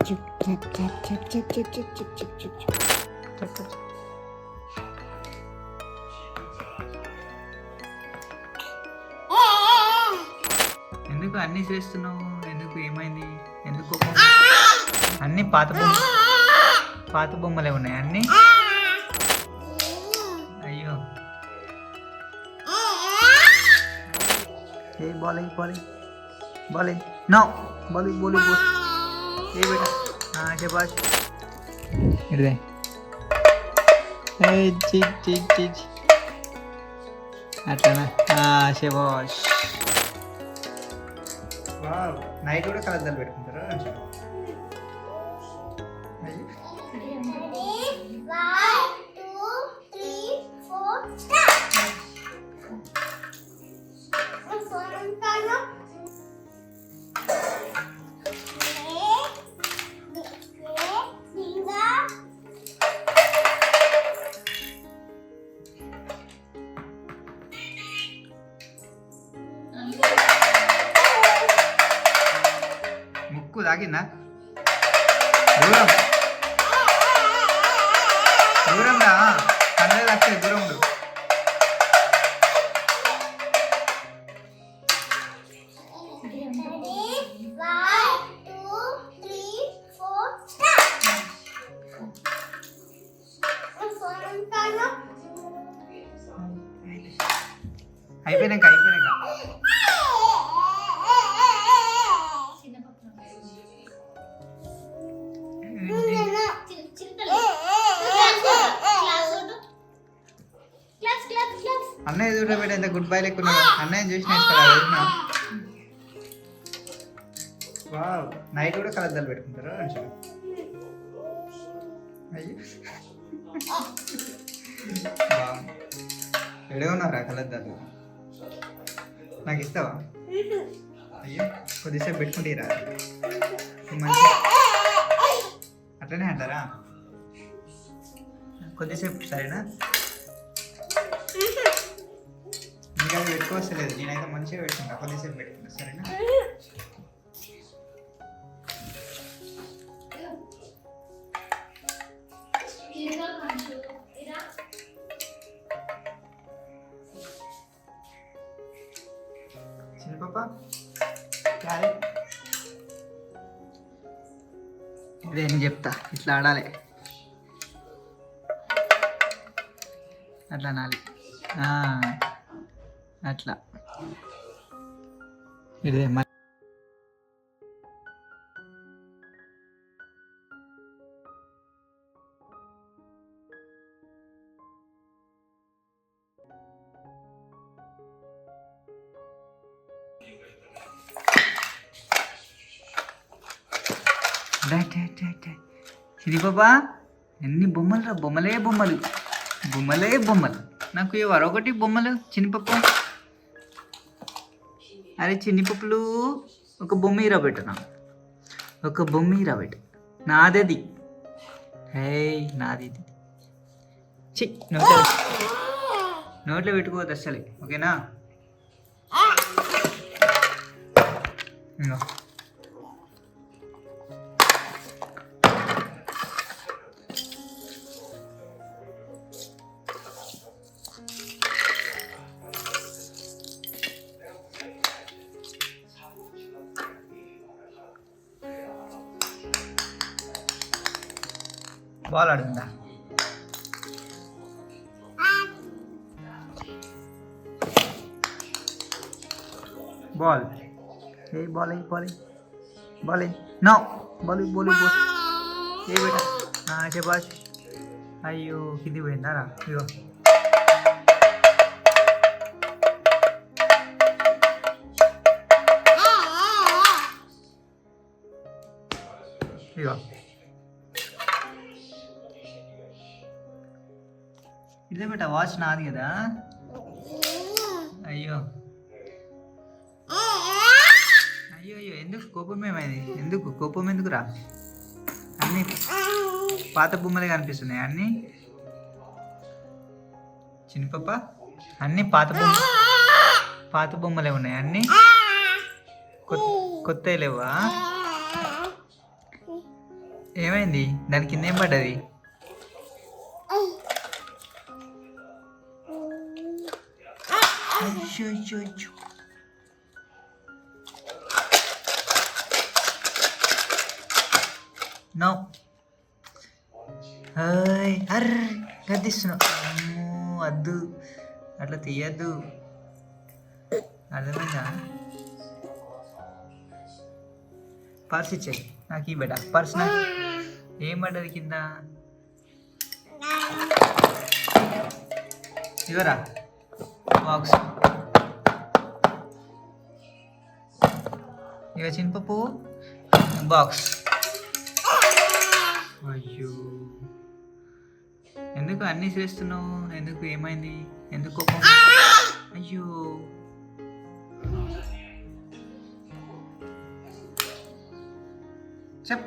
ఎందుకు అన్నీ చేస్తున్నావు? ఎందుకు ఏమైంది? ఎందుకు కోపం? అన్నీ పాత బొమ్మలే ఉన్నాయి అన్నీ. అయ్యో ఏ బాలే నో బాలే ఏ బేటా శబాష్ ఇదే అట్లానా శబాష్. నైట్ కూడా కలద్దాలు పెట్టుకుంటారా? ముక్కు తాగిందా? దూరం రా, కన్నడ వచ్చే దూరం ఉండు. అయిపోయినాక అన్నయ్య చూడ బిడ్డ ఎంత గుడ్ బై లేకున్నాడు. అన్నయ్య చూసి నేర్చుకోవాలి. వావ్, నైట్ కూడా కలద్దాలు పెట్టుకుంటారా? అయ్యో ఎడే ఉన్నారా కలద్దాలు? నాకు ఇస్తావా? అయ్యో కొద్దిసేపు పెట్టుకుంటారా? మంచి అట్లనే అంటారా? కొద్దిసేపు సరేనా? ఇంకా పెట్టుకోవచ్చలేదు. నేనైతే మంచిగా పెట్టుకుంటా. కొద్దిసేపు పెట్టుకుంటా సరేనా? చిన్న పాప ఇదే నేను చెప్తా, ఇట్లా ఆడాలి, అట్లా అనాలి, అట్లా ఇదే సిరి బాబా. ఎన్ని బొమ్మలు రా, బొమ్మలే బొమ్మలు. నాకు ఎవరు ఒకటి బొమ్మలు చిన్నపప్ప. అరే చిన్నపప్పులు ఒక బొమ్మ ఇరా పెట్టనా, ఒక బొమ్మ ఇరా పెట్ట. నాదేది, హే నాది. చి నోట్లో పెట్టుకోవద్దు అసలే, ఓకేనా? ఇంకా బాల్ ఆడుతుందా? బాల్ ఏ బాల్ నో బాల్ ఏ బేటా శబాష్. అయ్యో కింది పోయిందారా? ఇగో ఇగో ఇదే బేటా, వాచ్ నాది కదా. అయ్యో ఎందుకు కోపం? ఏమైంది? ఎందుకు కోపం? ఎందుకురా? అన్నీ పాత బొమ్మలే కనిపిస్తున్నాయి అన్నీ. చిన్నపప్ప అన్నీ పాత బొమ్మలే ఉన్నాయి అన్నీ. కొత్త లేవా? ఏమైంది? దాని కింద ఏం పడ్డది? అయ్యో అయ్యో అయ్యో. నో. అర్ర గద్దిస్తున్నావు. అమ్మో వద్దు, అట్లా తీయద్దు. అర్థమైందా? పర్స్ ఇచ్చేయి నాకు. ఈ బెట పర్స్ నాకు. ఏం పడ్డది కింద? ఇవరా బాక్స్. ఇక చిన్నపప్పు బాక్స్. అయ్యో ఎందుకు అన్నీ చేస్తున్నావు? ఎందుకు? ఏమైంది? ఎందుకు కోపం? అయ్యో చెప్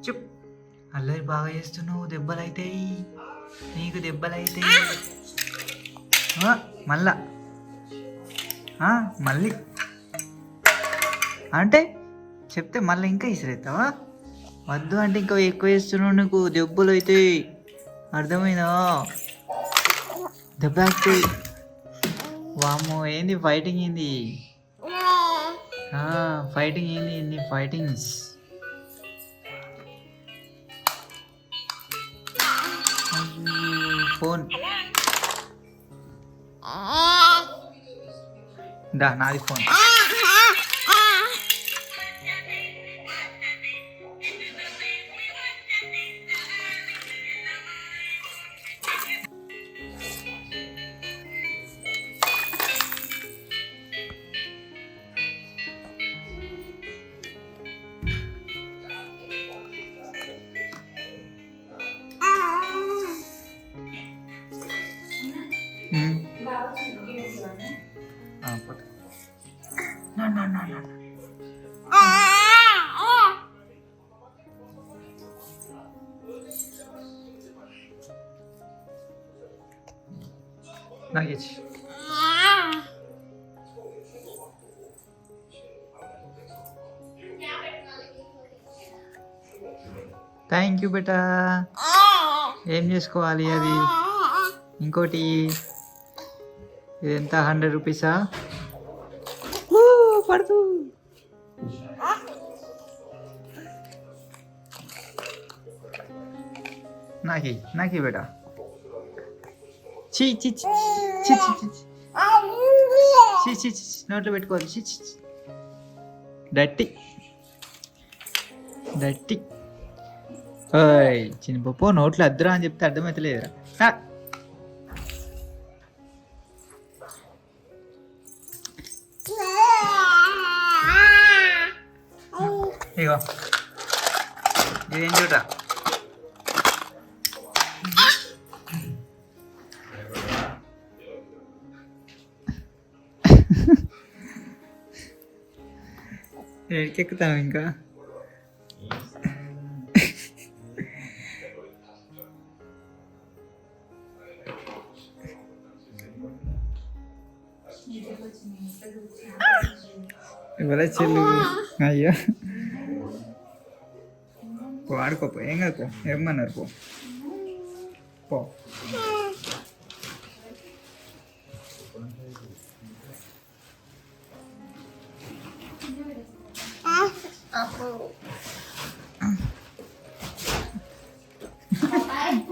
చెప్. అల్లరి బాగా చేస్తున్నావు. దెబ్బలు అవుతాయి నీకు, దెబ్బలు అవుతాయి. మళ్ళా మళ్ళీ అంటే చెప్తే మళ్ళీ ఇంకా ఇసిరేస్తావా? వద్దు అంటే ఇంకా ఎక్కువ చేస్తున్నావు. నీకు దెబ్బలు అవుతాయి, అర్థమైందా? దెబ్బ అవుతాయి. వామ్మో ఏంది ఫైటింగ్? ఏంది ఫైటింగ్? ఏంది ఎన్ని ఫైటింగ్స్? ఫోన్ దా, నాది ఫోన్. Nuggets. థ్యాంక్ యూ బేటా. ఏం చేసుకోవాలి అది? ఇంకోటి ఇది ఎంత? 100 రూపీసా? పడుతూ నాకి బేటా. చీ చీ చీ చీ చీ చీ చీ నోట్లో పెట్టుకోవాలి. చీ చీ డట్టి డట్టి. చిన్నపప్పు నోట్లో అద్దురా అని చెప్తే అర్థమవుతలేదురా. ఇగో ఇదేం చూడరా? ఎక్కిస్తాను ఇంకా. ఇవాళ చెల్లు. అయ్యో పో ఆడుకోపో, ఏం కాదు పో. ఏమన్నారు? పో పో.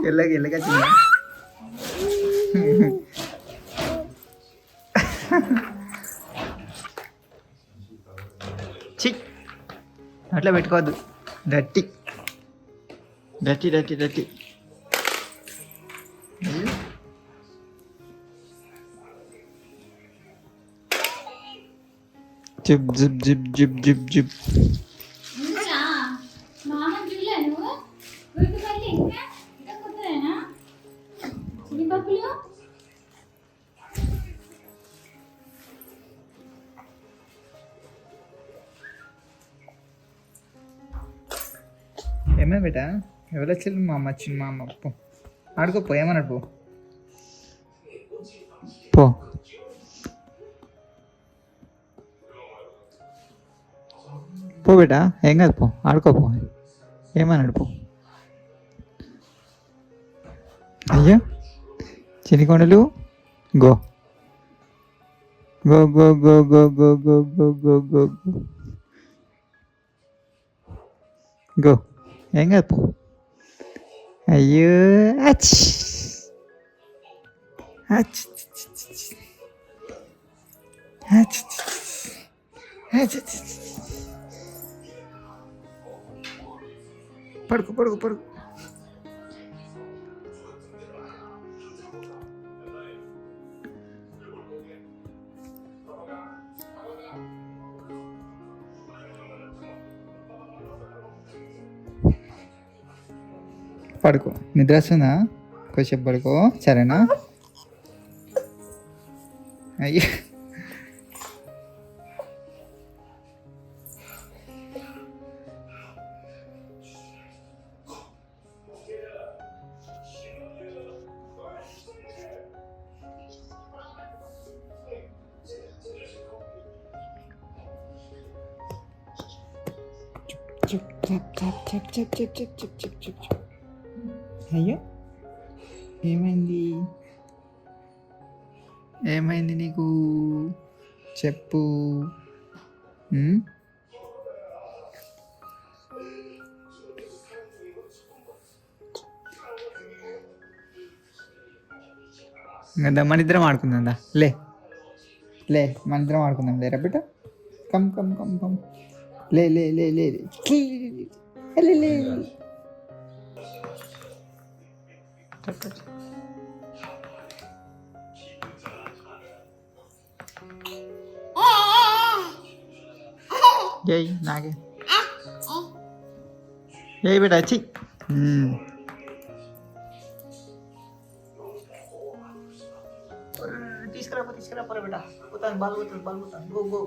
ఎల్లగా చిన్న చి అట్లా పెట్టుకోవద్దు. డట్టి డట్టి డట్టి డట్టి. జిప్ జిప్ జిప్ జిప్ జిప్ జిప్. ఏమే బేటా? ఎవరు వచ్చారు? మా అమ్మ వచ్చింది. మా అమ్మ పో ఆడుకోపో. ఏమన్నాడు? పో పో. పో బేటా, ఏం కాదు పో ఆడుకోపో. ఏమన్నాడు పో. అయ్యో చినికొండలు go go go go go go go go go go go go. ఏం కాదు పో. అయ్యో అచ్ అచ్ అచ్ అచ్. పడుకో పడుకో పడుకో. పడుకో నిద్ర వస్తుందా? కొంచెం పడుకో సరేనా? అయ్యో చెప్ చెప్ చెప్ చెప్ చెప్ చెప్ చెప్ చెప్ చెప్ చెప్. అయ్యో ఏమైంది? ఏమైంది నీకు? చెప్పు. ఇంకా మన ఇద్దరం ఆడుకుందా? లే లే మన ఇద్దరం ఆడుకుందాం. లేరా బిడ్డ? Come come come come. లే లే లే లే లే లే. జై నాగే జై బేటా వచ్చి తీసుకురా తీసుకురా పర బేటా పోతాను బాల్ పోతాను గో గో.